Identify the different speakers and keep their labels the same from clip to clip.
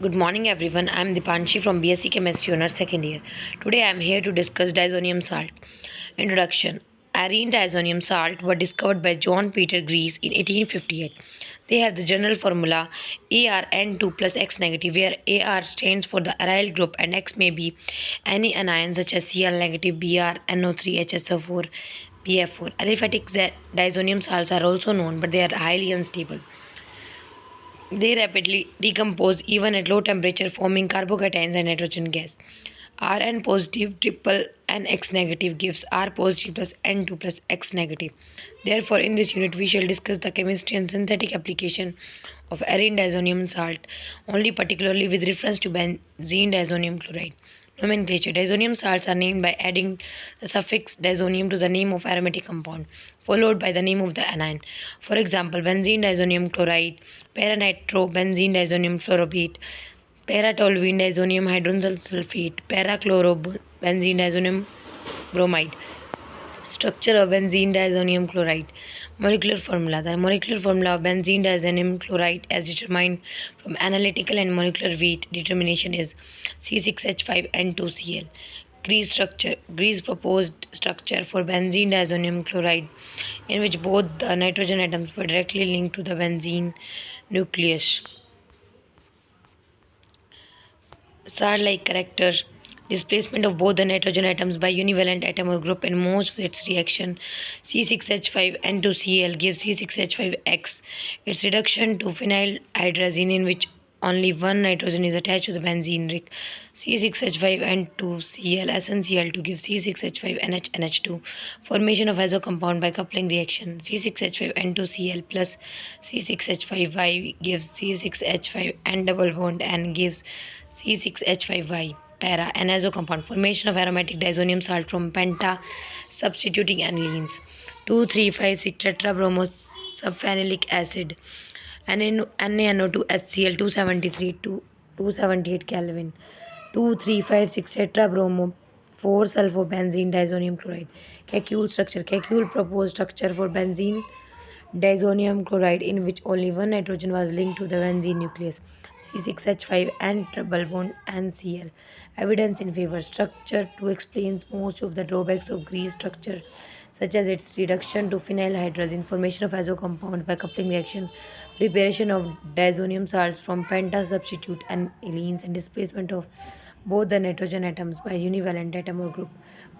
Speaker 1: Good morning, everyone. I'm Dipanshi from BSc Chemistry Honors Second Year. Today, I'm here to discuss diazonium salt. Introduction: Arene diazonium salt were discovered by John Peter Grease in 1858. They have the general formula ArN2 plus X negative, where Ar stands for the aryl group and X may be any anion such as Cl negative, Br, NO3, HSO4, BF4. Aliphatic diazonium salts are also known, but they are highly unstable. They rapidly decompose even at low temperature, forming carbocations and nitrogen gas. Rn positive triple NX negative gives R positive plus N2 plus X negative. Therefore, in this unit, we shall discuss the chemistry and synthetic application of arene diazonium salt, only particularly with reference to benzene diazonium chloride. Nomenclature: Diazonium salts are named by adding the suffix diazonium to the name of aromatic compound, followed by the name of the anion. For example, benzene diazonium chloride, para-nitrobenzene diazonium fluorobate, para-toluene diazonium hydrogen sulfate, para-chlorobenzene diazonium bromide. Structure of benzene diazonium chloride. Molecular formula. The molecular formula of benzene diazonium chloride, as determined from analytical and molecular weight determination, is C6H5N2Cl. Grease structure. Grease proposed structure for benzene diazonium chloride, in which both the nitrogen atoms were directly linked to the benzene nucleus. Salt-like character. Displacement of both the nitrogen atoms by univalent atom or group in most of its reaction. C6H5N2Cl gives C6H5X. Its reduction to phenylhydrazine, in which only one nitrogen is attached to the benzene ring. C6H5N2Cl SnCl2 gives C6H5NH2. Formation of azo compound by coupling reaction. C6H5N2Cl plus C6H5Y gives C6H5N double bond and gives C6H5Y. Para, an azo compound. Formation of aromatic diazonium salt from penta substituting anilines. 2,3,5,6 tetrabromosulfanylic acid. NaNO2HCl 273 to 278 Kelvin. 2,3,5,6 tetrabromo 4 sulfobenzene diazonium chloride. Calcule structure. Calcule proposed structure for benzene diazonium chloride, in which only one nitrogen was linked to the benzene nucleus. C6H5 and triple bond NCl. Evidence in favor. Structure to explains most of the drawbacks of Grease structure, such as its reduction to phenylhydrazine, formation of azo compound by coupling reaction, preparation of diazonium salts from penta substitute anilines, and displacement of both the nitrogen atoms by univalent atom or group.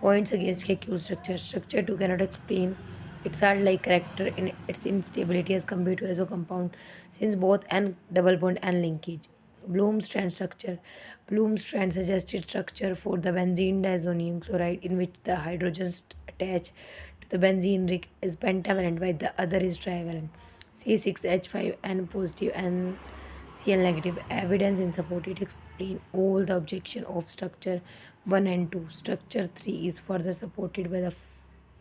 Speaker 1: Points against KQ structure. Structure 2 cannot explain its salt-like character in its instability as compared to azo compound, since both N double bond and linkage. Bloom strand structure. Bloom strand suggested structure for the benzene diazonium chloride, in which the hydrogens attached to the benzene ring is pentavalent while the other is trivalent. C6H5N positive and Cl negative. Evidence in support. It explains all the objection of structure 1 and 2. Structure 3 is further supported by the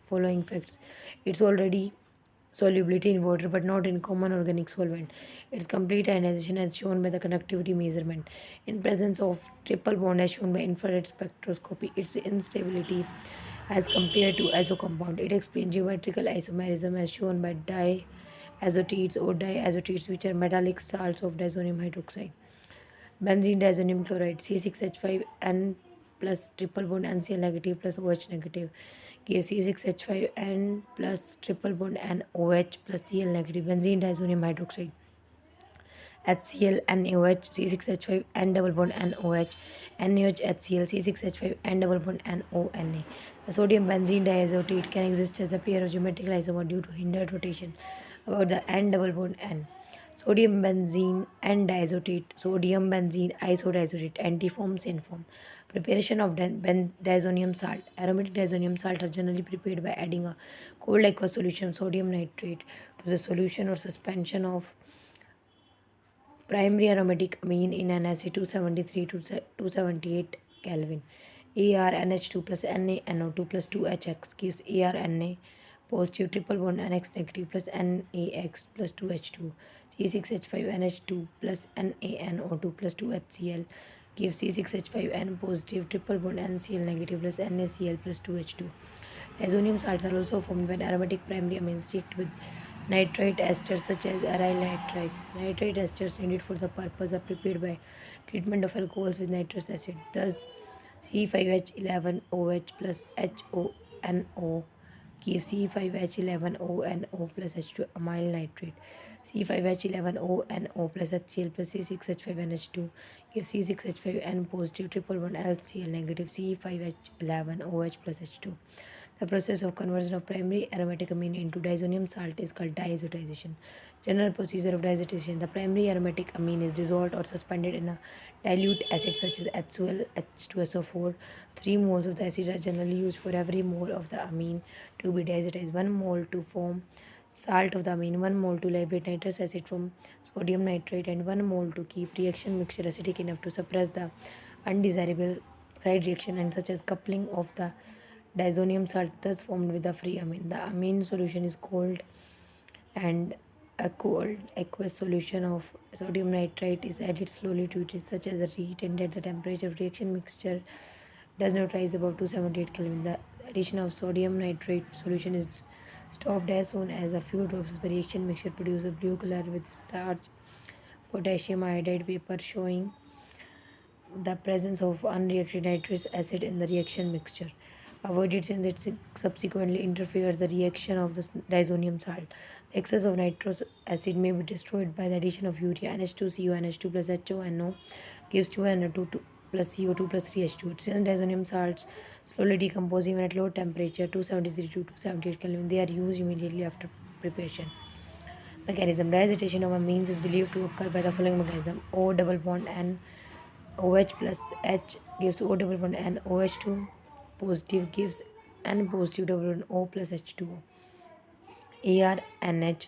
Speaker 1: following facts. It's already solubility in water but not in common organic solvent. Its complete ionization as shown by the conductivity measurement. In presence of triple bond as shown by infrared spectroscopy. Its instability as compared to azo compound. It explains geometrical isomerism as shown by diazotides or diazotides, which are metallic salts of diazonium hydroxide. Benzene diazonium chloride C6H5N plus triple bond NCl negative plus OH negative gives C6H5N plus triple bond NOH plus Cl negative. Benzene diazonium hydroxide HCl NaOH C6H5 N double bond NOH NaOH HCl C6H5 N double bond NONa. The sodium benzene diazotate can exist as a pair of geometrical isomer due to hindered rotation about the N double bond N. Sodium benzene N diazotate, sodium benzene isodiazotate, antiform, synform. Preparation of diazonium salt. Aromatic diazonium salt are generally prepared by adding a cold aqueous solution of sodium nitrate to the solution or suspension of primary aromatic amine in an acid 273 to 278 Kelvin. ArNH2 plus NaNO2 plus 2HX gives ArNa positive triple bond NX negative plus NaX plus 2H2. C6H5NH2 plus NaNO2 plus 2HCl gives C6H5N positive triple bond NCl negative plus NaCl plus 2H2. Diazonium salts are also formed when aromatic primary amines react with Nitrite esters such as aryl nitrite. Nitrite esters needed for the purpose are prepared by treatment of alcohols with nitrous acid. Thus, C5H11OH plus HONO gives C5H11ONO plus H2 amyl nitrate. C5H11ONO plus HCl plus C6H5NH2 gives C6H5N positive triple bond LCl negative C5H11OH plus H2. The process of conversion of primary aromatic amine into diazonium salt is called diazotization. General procedure of diazotization. The primary aromatic amine is dissolved or suspended in a dilute acid such as HCl, H2SO4. 3 moles of the acid are generally used for every mole of the amine to be diazotized. 1 mole to form salt of the amine, 1 mole to liberate nitrous acid from sodium nitrate, and 1 mole to keep reaction mixture acidic enough to suppress the undesirable side reaction and such as coupling of the diazonium salt thus formed with the free amine. The amine solution is cold and a cold aqueous solution of sodium nitrite is added slowly to it such as a heat and at the temperature of reaction mixture does not rise above 278 Kelvin. The addition of sodium nitrate solution is stopped as soon as a few drops of the reaction mixture produce a blue color with starch potassium iodide paper showing the presence of unreacted nitrous acid in the reaction mixture. Avoid it since it subsequently interferes the reaction of the diazonium salt. The excess of nitrous acid may be destroyed by the addition of urea. NH2CO NH2 plus HONO gives 2NO2 plus CO2 plus 3H2. Since diazonium salts slowly decompose even at low temperature 273 to 278 Kelvin, they are used immediately after preparation. Mechanism. Diazotization of amines is believed to occur by the following mechanism. O double bond N OH plus H gives O double bond N OH2 positive gives N positive double bond O plus H2O. ARNH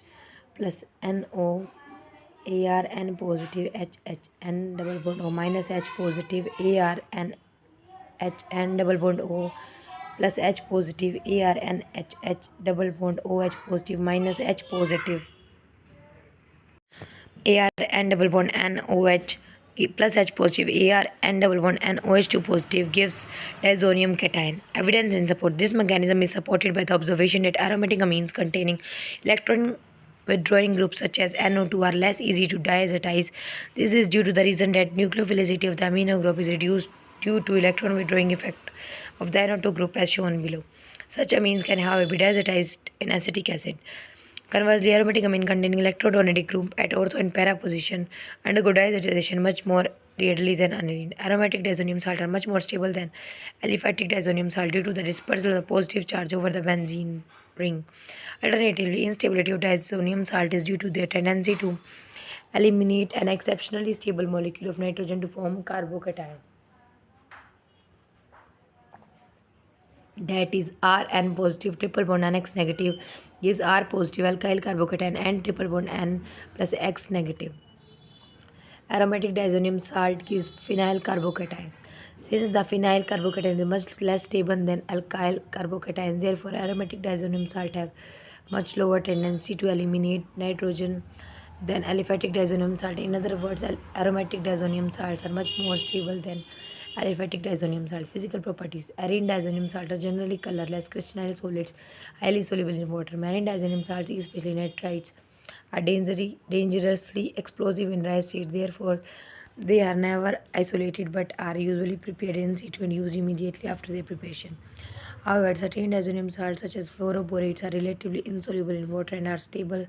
Speaker 1: plus NO ARN positive HHN double bond O minus H positive ARN HN double bond O plus H positive ARN HH double bond OH positive minus H positive ARN double bond NOH plus H positive ARN double bond NOH2 positive gives diazonium cation. Evidence in support. This mechanism is supported by the observation that aromatic amines containing electron withdrawing groups such as NO2 are less easy to diazotize. This is due to the reason that nucleophilicity of the amino group is reduced due to electron withdrawing effect of the NO2 group as shown below. Such amines can however be diazotized in acetic acid. Conversely, aromatic amine containing electrodonatic group at ortho and para position undergo diazotization much more readily than aniline. Aromatic diazonium salt are much more stable than aliphatic diazonium salt due to the dispersal of the positive charge over the benzene ring. Alternatively, instability of diazonium salt is due to their tendency to eliminate an exceptionally stable molecule of nitrogen to form carbocation. That is Rn positive triple bond NX negative gives R positive alkyl carbocation and triple bond N plus X negative. Aromatic diazonium salt gives phenyl carbocation. Since the phenyl carbocation is much less stable than alkyl carbocation, therefore aromatic diazonium salt have much lower tendency to eliminate nitrogen than aliphatic diazonium salt. In other words, aromatic diazonium salts are much more stable than aliphatic diazonium salt. Physical properties. Arene diazonium salt are generally colorless crystalline solids, highly soluble in water. Marine diazonium salts, especially nitrites, are dangerously explosive in dry state. Therefore, they are never isolated but are usually prepared in situ and used immediately after their preparation. However, certain diazonium salts such as fluoroborates are relatively insoluble in water and are stable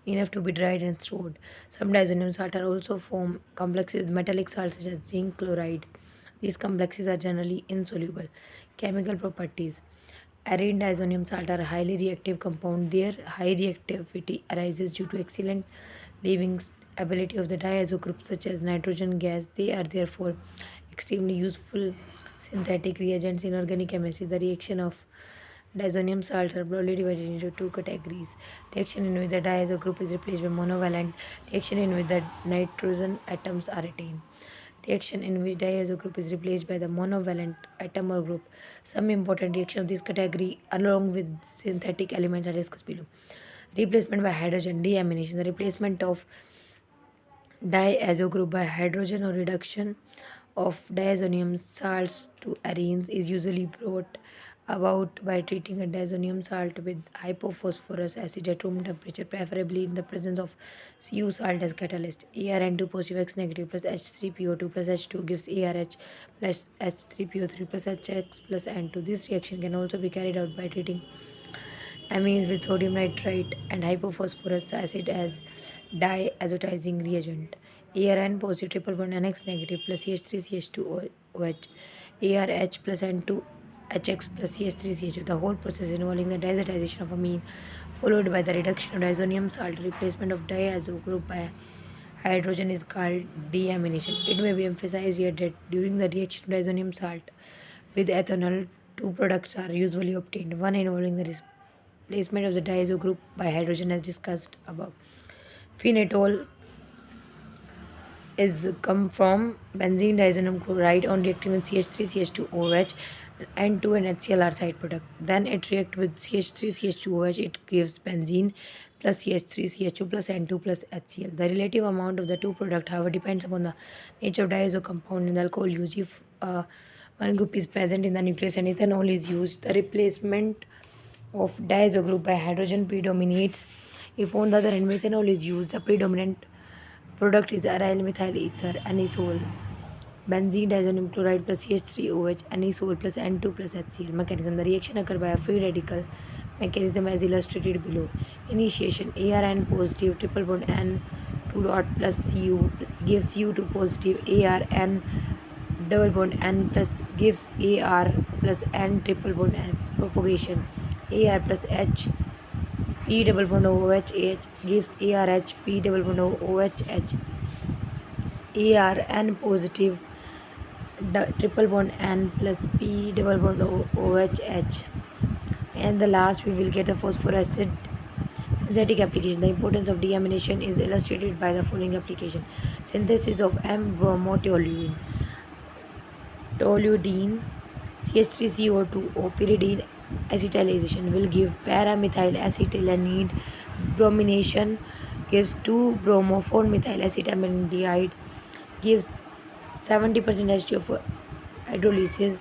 Speaker 1: enough to be dried and stored. Some diazonium salts are also form complexes with metallic salts such as zinc chloride. These complexes are generally insoluble. Chemical properties. Arene diazonium salt are a highly reactive compound. Their high reactivity arises due to excellent leaving ability of the diazo group such as nitrogen gas. They are therefore extremely useful synthetic reagents in organic chemistry. The reaction of diazonium salts are broadly divided into two categories. Reaction in which the diazo group is replaced by monovalent. Reaction in which the nitrogen atoms are retained. Reaction in which diazo group is replaced by the monovalent atom or group. Some important reaction of this category along with synthetic elements are discussed below. Replacement by hydrogen deamination. The replacement of diazo group by hydrogen or reduction of diazonium salts to arenes is usually brought about by treating a diazonium salt with hypophosphorus acid at room temperature, preferably in the presence of Cu salt as catalyst. ArN2 positive X negative plus H3PO2 plus H2 gives ARH plus H3PO3 plus HX plus N2. This reaction can also be carried out by treating amines with sodium nitrite and hypophosphorus acid as diazotizing reagent. ArN positive triple bond NX negative plus CH3CH2OH, ARH plus N2 HX plus CH3CH2. The whole process involving the diazotization of amine followed by the reduction of diazonium salt, replacement of diazo group by hydrogen is called deamination. It may be emphasized here that during the reaction of diazonium salt with ethanol, two products are usually obtained. One involving the replacement of the diazo group by hydrogen as discussed above. Phenetol is come from benzene diazonium chloride on reacting with CH3CH2OH and 2 and HCl are side product. Then it react with CH3CH2OH, it gives benzene plus CH3CH2 plus N2 plus HCl. The relative amount of the two product however depends upon the nature of diazo compound in the alcohol used. If one group is present in the nucleus and ethanol is used, the replacement of diazo group by hydrogen predominates. If on the other hand methanol is used, the predominant product is aryl methyl ether anisole benzene diazonium chloride plus CH3OH anisole plus N2 plus HCl. Mechanism: the reaction occurs by a free radical mechanism as illustrated below. Initiation: ArN positive triple bond N 2 dot plus Cu gives Cu2 positive, ArN double bond N plus gives Ar plus N triple bond N. Propagation: Ar plus H P double bond OH gives ARH P double bond OH. ArN positive triple bond N plus P double bond OH. And the last we will get the phosphorus acid synthetic application. The importance of deamination is illustrated by the following application. Synthesis of M-bromotoluene, toluidine, CH3CO2O, pyridine acetylation will give paramethyl acetylenide. Bromination gives 2-bromo-4-methyl acetaldehyde, gives 70% H2 of hydrolysis,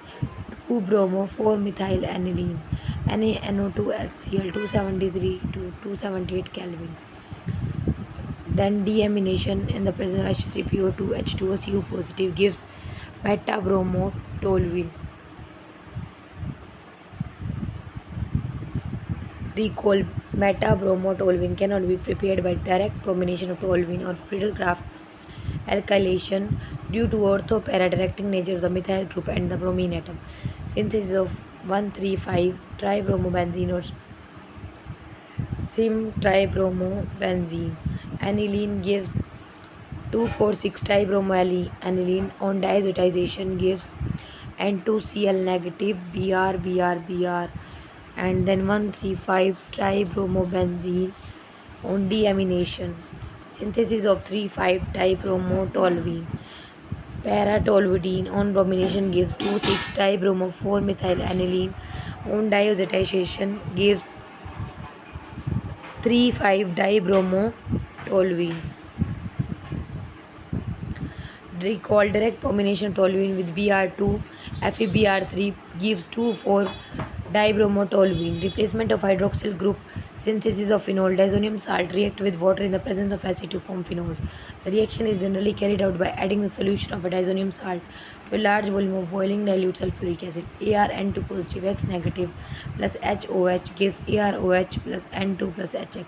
Speaker 1: 2-bromo-4-methyl aniline, NaNO2HCl 273 to 278 Kelvin. Then deamination in the presence of H3PO2 H2O Cu positive gives metabromotoluene. Recall, metabromotoluene cannot be prepared by direct bromination of toluene or Friedel-Crafts alkylation due to ortho-para-directing nature of the methyl group and the bromine atom. Synthesis of 1,3,5-tribromobenzene or sim-tribromobenzene aniline gives 2,4,6-tribromoaniline on diazotization gives N2Cl negative Br and then 1,3,5-tribromobenzene on deamination. Synthesis of 3,5-dibromotoluene paratoluidine on bromination gives 2,6-dibromo-4-methyl aniline on diazotization gives 3,5-dibromotoluene. Recall, direct bromination of toluene with Br2 FeBr3 gives 2,4-dibromotoluene. Replacement of hydroxyl group. Synthesis of phenol. Diazonium salt react with water in the presence of acid to form phenols. The reaction is generally carried out by adding the solution of a diazonium salt to a large volume of boiling dilute sulfuric acid. ArN2 positive X negative plus HOH gives ArOH plus N2 plus HX.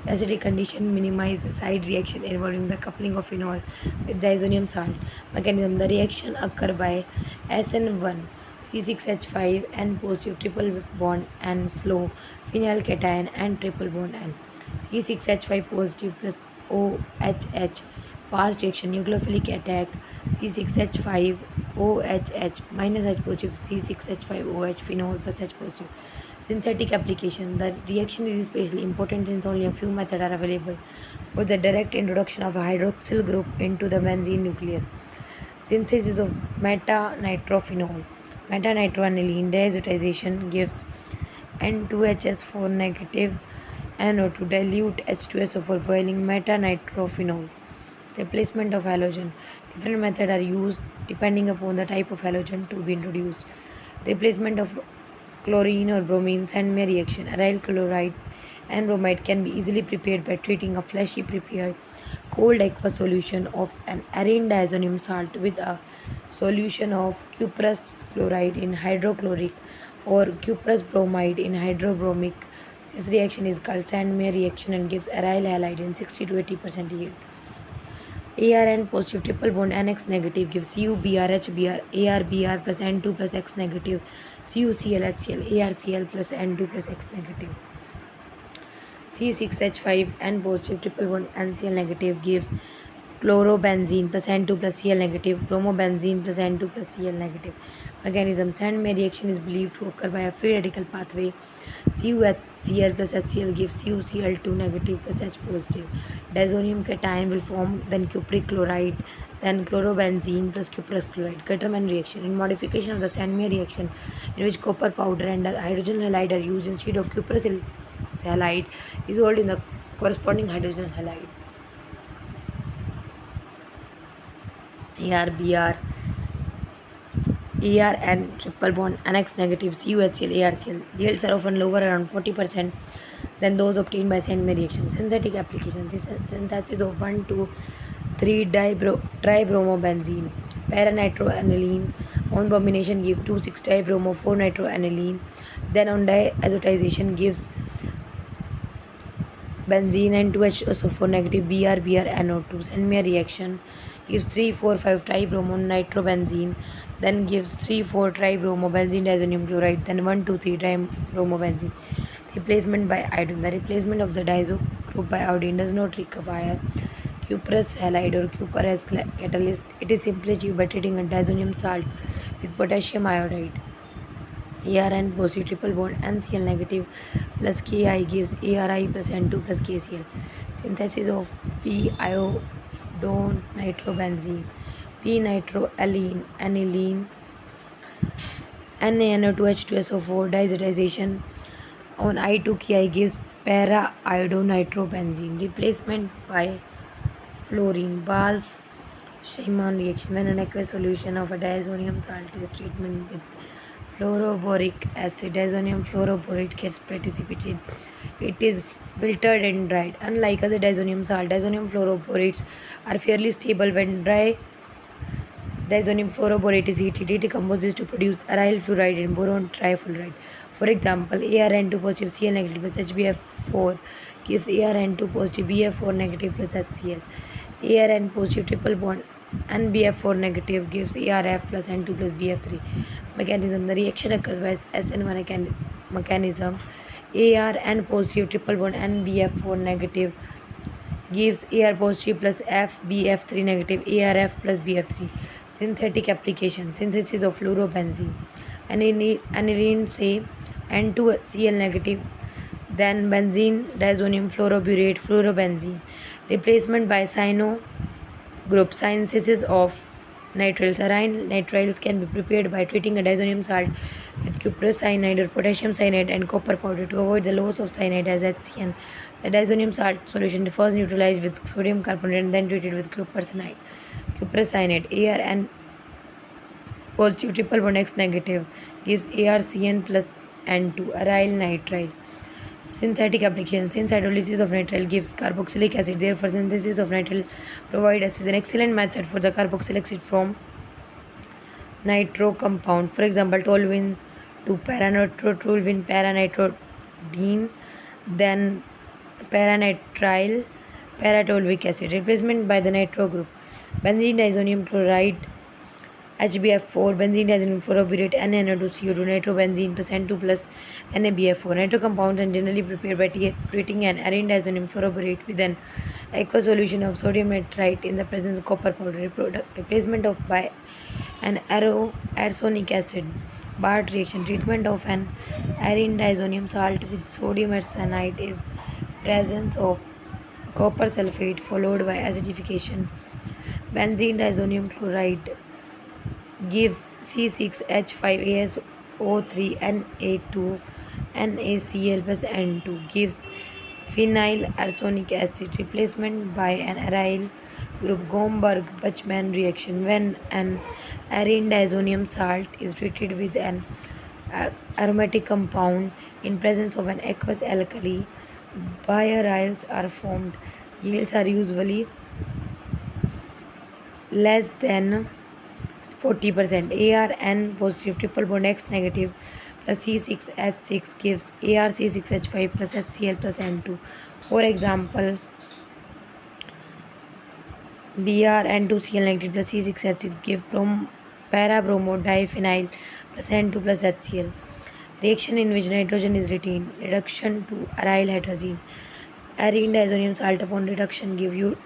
Speaker 1: The acidic condition minimize the side reaction involving the coupling of phenol with diazonium salt. Mechanism: the reaction occur by SN1 C6H5 N positive triple bond N slow phenyl cation and triple bond N. C6H5 positive plus OHH fast reaction nucleophilic attack C6H5 OHH minus H positive C6H5 OH phenol plus H positive. Synthetic application. The reaction is especially important since only a few methods are available for the direct introduction of a hydroxyl group into the benzene nucleus. Synthesis of meta-nitrophenol. Meta-nitroaniline diazotization gives N2HS4 negative NO2 dilute H2SO for boiling meta-nitrophenol. Replacement of halogen. Different methods are used depending upon the type of halogen to be introduced. Replacement of chlorine or bromine Sandmeyer reaction. Aryl chloride and bromide can be easily prepared by treating a fleshy prepared cold aqueous solution of an arene diazonium salt with a solution of cuprous chloride in hydrochloric or cuprous bromide in hydrobromic. This reaction is called Sandmeyer reaction and gives aryl halide in 60 to 80% yield. ARN positive triple bond NX negative gives CuBrHbr ArBr plus N2 plus X negative CuClHcl ArCl plus N2 plus X negative. C6H5 N positive triple bond NCl negative gives chlorobenzene plus N2 plus Cl negative, bromobenzene plus N2 plus Cl negative. Mechanism Sandmeyer reaction is believed to occur by a free radical pathway. CuHCl plus HCl gives CuCl2 negative plus H positive. Diazonium cation will form then cupric chloride, then chlorobenzene plus cuprous chloride. Gattermann reaction. In modification of the Sandmeyer reaction, in which copper powder and hydrogen halide are used instead of cuprous halide dissolved in the corresponding hydrogen halide. ArBr and triple bond NX negative CuHCl ArCl yields are often lower around 40% than those obtained by Sandmeyer reaction. Synthetic applications. This synthesis of 1 to 3 tribromobenzene paranitroaniline on bromination gives 2,6 dibromo 4 nitroaniline, then on diazotization gives benzene and 2HSO4 negative BrNO2. Sandmeyer reaction gives 3,4,5 tribromo nitrobenzene, then gives 3,4 tribromo benzene diazonium chloride, then 1,2,3 tribromobenzene. Replacement by iodine. The replacement of the diazo group by iodine does not require cuprous halide or cupra as catalyst. It is simply achieved by treating a diazonium salt with potassium iodide. ARN positive triple bond NCl negative plus Ki gives ARI plus N2 plus KCl. Synthesis of p-iodone nitrobenzene, p-nitroalene, aniline, NaNO2H2SO4 diazotization on I2Ki gives para-iodone nitrobenzene. Replacement by fluorine. Bals-Scheinman reaction. When an aqueous solution of a diazonium salt is treated with fluoroboric acid, diazonium fluoroborate gets precipitated. It is filtered and dried. Unlike other diazonium salt, diazonium fluoroborates are fairly stable. When dry diazonium fluoroborate is heated, it decomposes to produce aryl fluoride and boron trifluoride. For example, ArN2 positive Cl negative plus HbF4 gives ArN2 positive Bf4 negative plus HCl. ArN positive triple bond NBF4 negative gives ArF plus N2 plus BF3. Mechanism. The reaction occurs by SN1 mechanism. ArN positive triple bond NBF4 negative gives Ar positive plus FBF3 negative ArF plus BF3. Synthetic application. Synthesis of fluorobenzene. Aniline say N2Cl negative, then benzene diazonium fluoroburate fluorobenzene. Replacement by cyano group. Synthesis of nitriles. Aryl nitriles can be prepared by treating a diazonium salt with cuprous cyanide or potassium cyanide and copper powder to avoid the loss of cyanide as HCN. The diazonium salt solution is first neutralized with sodium carbonate and then treated with cuprous cyanide. ArN positive triple bond X negative gives ArCN plus N2 aryl nitrile. Synthetic application. Since hydrolysis of nitrile gives carboxylic acid, therefore synthesis of nitrile provides us with an excellent method for the carboxylic acid from nitro compound. For example, toluene to paranitro-toluene paranitrodene, then paranitrile paratoluic acid. Replacement by the nitro group. Benzene diazonium chloride HbF4, benzene diazonium fluoroburate, NaNO2CO2, nitrobenzene plus N2 plus NaBF4. Nitro compounds are generally prepared by treating an arene diazonium fluoroburate with an aqueous solution of sodium nitrite in the presence of copper powder. Replacement of by an arsenic acid. Bart reaction. Treatment of an arene diazonium salt with sodium arsenide is presence of copper sulfate followed by acidification. Benzene diazonium chloride gives C6H5ASO3 NaCl plus N2 gives phenyl arsenic acid. Replacement by an aryl group. Gomberg-Bachmann reaction. When an arene diazonium salt is treated with an aromatic compound in presence of an aqueous alkali. Biaryls are formed. Yields are usually less than 40%. ARN positive triple bond X negative plus C6H6 gives ArC6H5 plus HCl plus N2. For example, Br2Cl negative plus C6H6 give para-bromo diphenyl plus N2 plus HCl. Reaction in which nitrogen is retained. Reduction to aryl hydrazine. Arene diazonium salt upon reduction give you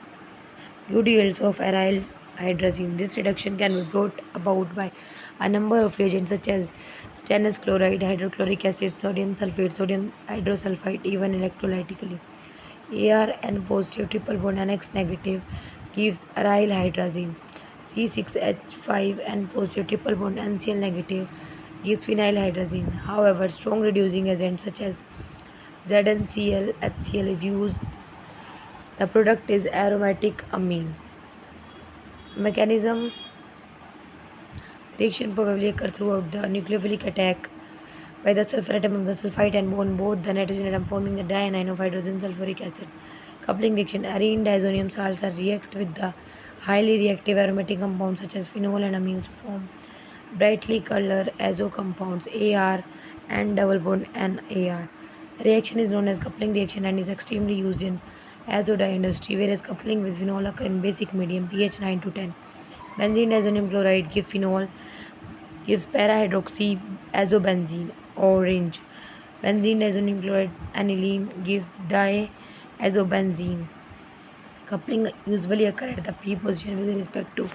Speaker 1: good yields of aryl hydrazine. This reduction can be brought about by a number of reagents such as stannous chloride, hydrochloric acid, sodium sulfate, sodium hydrosulfide, even electrolytically. Ar positive triple bond NX negative gives aryl hydrazine. C6H5 and positive triple bond NCl negative gives phenyl hydrazine. However, strong reducing agents such as ZnCl, HCl is used. The product is aromatic amine. Mechanism: reaction probably occur throughout the nucleophilic attack by the sulfur atom of the sulfite and bond both the nitrogen atom forming the dianion of hydrogen sulfuric acid. Coupling reaction: arene diazonium salts are react with the highly reactive aromatic compounds such as phenol and amines to form brightly colored azo compounds AR and double bond NAR. The reaction is known as coupling reaction and is extremely used in azo dye industry, whereas coupling with phenol occur in basic medium pH 9 to 10. Benzene diazonium chloride gives phenol gives para-hydroxy azobenzene orange. Benzene diazonium chloride aniline gives diazobenzene. Coupling usually occurs at the p position with respect to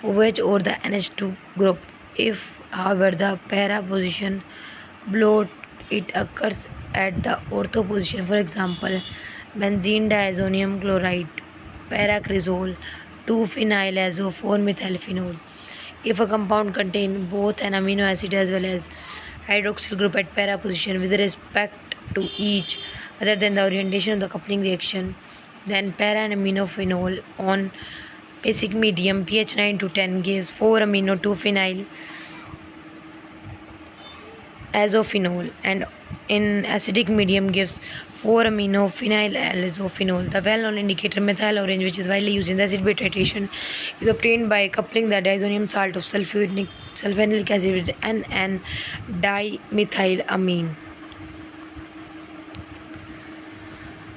Speaker 1: OH or the NH2 group. If, however, the para position below it occurs at the ortho position, for example, benzene diazonium chloride, paracresol, 2-phenylazo, 4-methylphenol. If a compound contains both an amino acid as well as hydroxyl group at para position with respect to each other than the orientation of the coupling reaction, then para and aminophenol on basic medium pH 9 to 10 gives 4-amino 2-phenyl azophenol, and in acidic medium gives 4-amino phenyl azophenol. The well-known indicator methyl orange, which is widely used in the acid-base titration, is obtained by coupling the diazonium salt of sulfanic acid with N dimethylamine.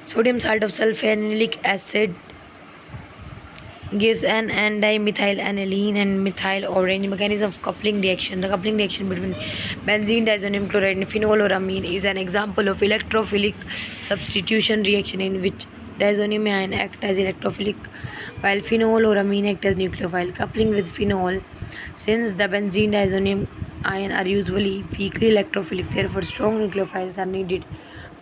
Speaker 1: Sodium salt of sulfanic acid gives an dimethyl and methyl orange. Mechanism of coupling reaction: the coupling reaction between benzene diazonium chloride and phenol or amine is an example of electrophilic substitution reaction in which diazonium ion act as electrophilic while phenol or amine act as nucleophile. Coupling with phenol: since the benzene diazonium ion are usually weakly electrophilic, therefore strong nucleophiles are needed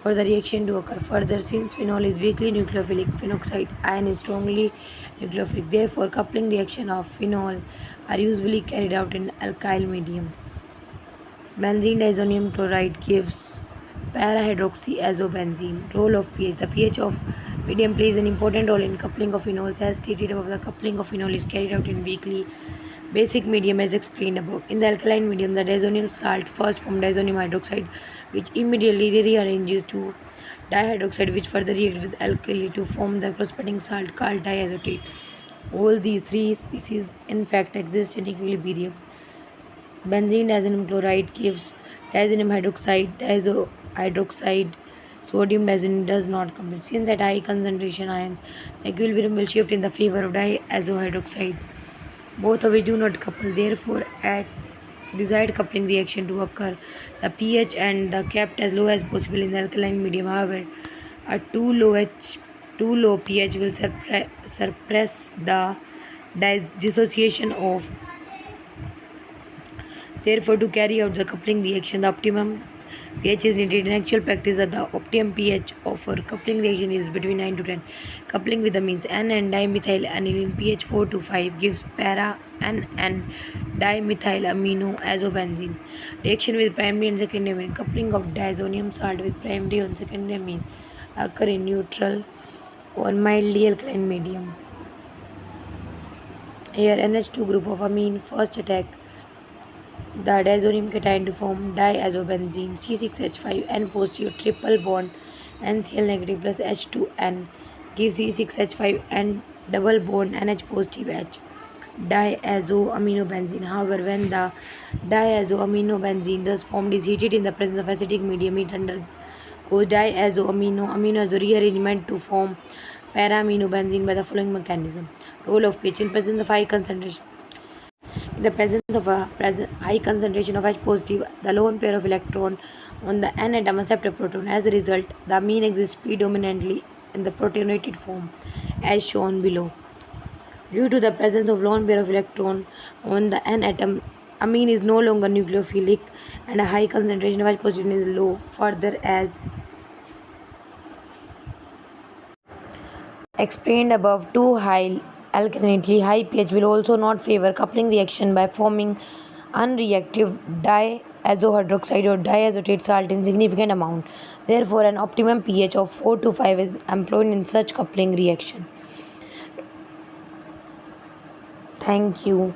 Speaker 1: for the reaction to occur. Further, since phenol is weakly nucleophilic, phenoxide ion is strongly nucleophilic. Therefore, coupling reaction of phenol are usually carried out in alkyl medium. Benzene diazonium chloride gives para-hydroxyazobenzene. Role of pH: the pH of medium plays an important role in coupling of phenols. As stated above, the coupling of phenol is carried out in weakly basic medium as explained above. In the alkaline medium, the diazonium salt first forms diazonium hydroxide, which immediately rearranges to dihydroxide, which further reacts with alkali to form the corresponding salt called diazotate. All these three species in fact exist in equilibrium. Benzene diazonium chloride gives diazonium hydroxide, diazohydroxide. Sodium diazonium does not complete. Since at high concentration ions, the equilibrium will shift in the favor of diazohydroxide, both of which do not couple. Therefore, at desired coupling reaction to occur, the pH and the kept as low as possible in the alkaline medium. However, a too low pH will suppress the dissociation of. Therefore, to carry out the coupling reaction, the optimum pH is needed. In actual practice, the optimum pH for coupling reaction is between 9 to 10. Coupling with amines: N and dimethyl pH 4 to 5 gives para N and dimethylamino azobenzene. Reaction with primary and secondary amine: coupling of diazonium salt with primary and secondary amine occur in neutral or mildly alkaline medium. Here NH2 group of amine first attack the diazonium cation to form diazobenzene C6H5 N positive triple bond NCl negative plus H2N gives C6H5 N double bond NH positive H diazoaminobenzene. However, when the diazoaminobenzene thus formed is heated in the presence of acidic medium, it undergoes amino as a rearrangement to form para-aminobenzene by the following mechanism. Role of pH in presence of high concentration. In the presence of a high concentration of H positive, the lone pair of electron on the N atom accept a proton. As a result, the amine exists predominantly in the protonated form, as shown below. Due to the presence of lone pair of electron on the N atom, amine is no longer nucleophilic and a high concentration of H positive is low. Further, as explained above, too high alkalinity high pH will also not favor coupling reaction by forming unreactive diazohydroxide or diazotate salt in significant amount. Therefore, an optimum pH of 4 to 5 is employed in such coupling reaction. Thank you.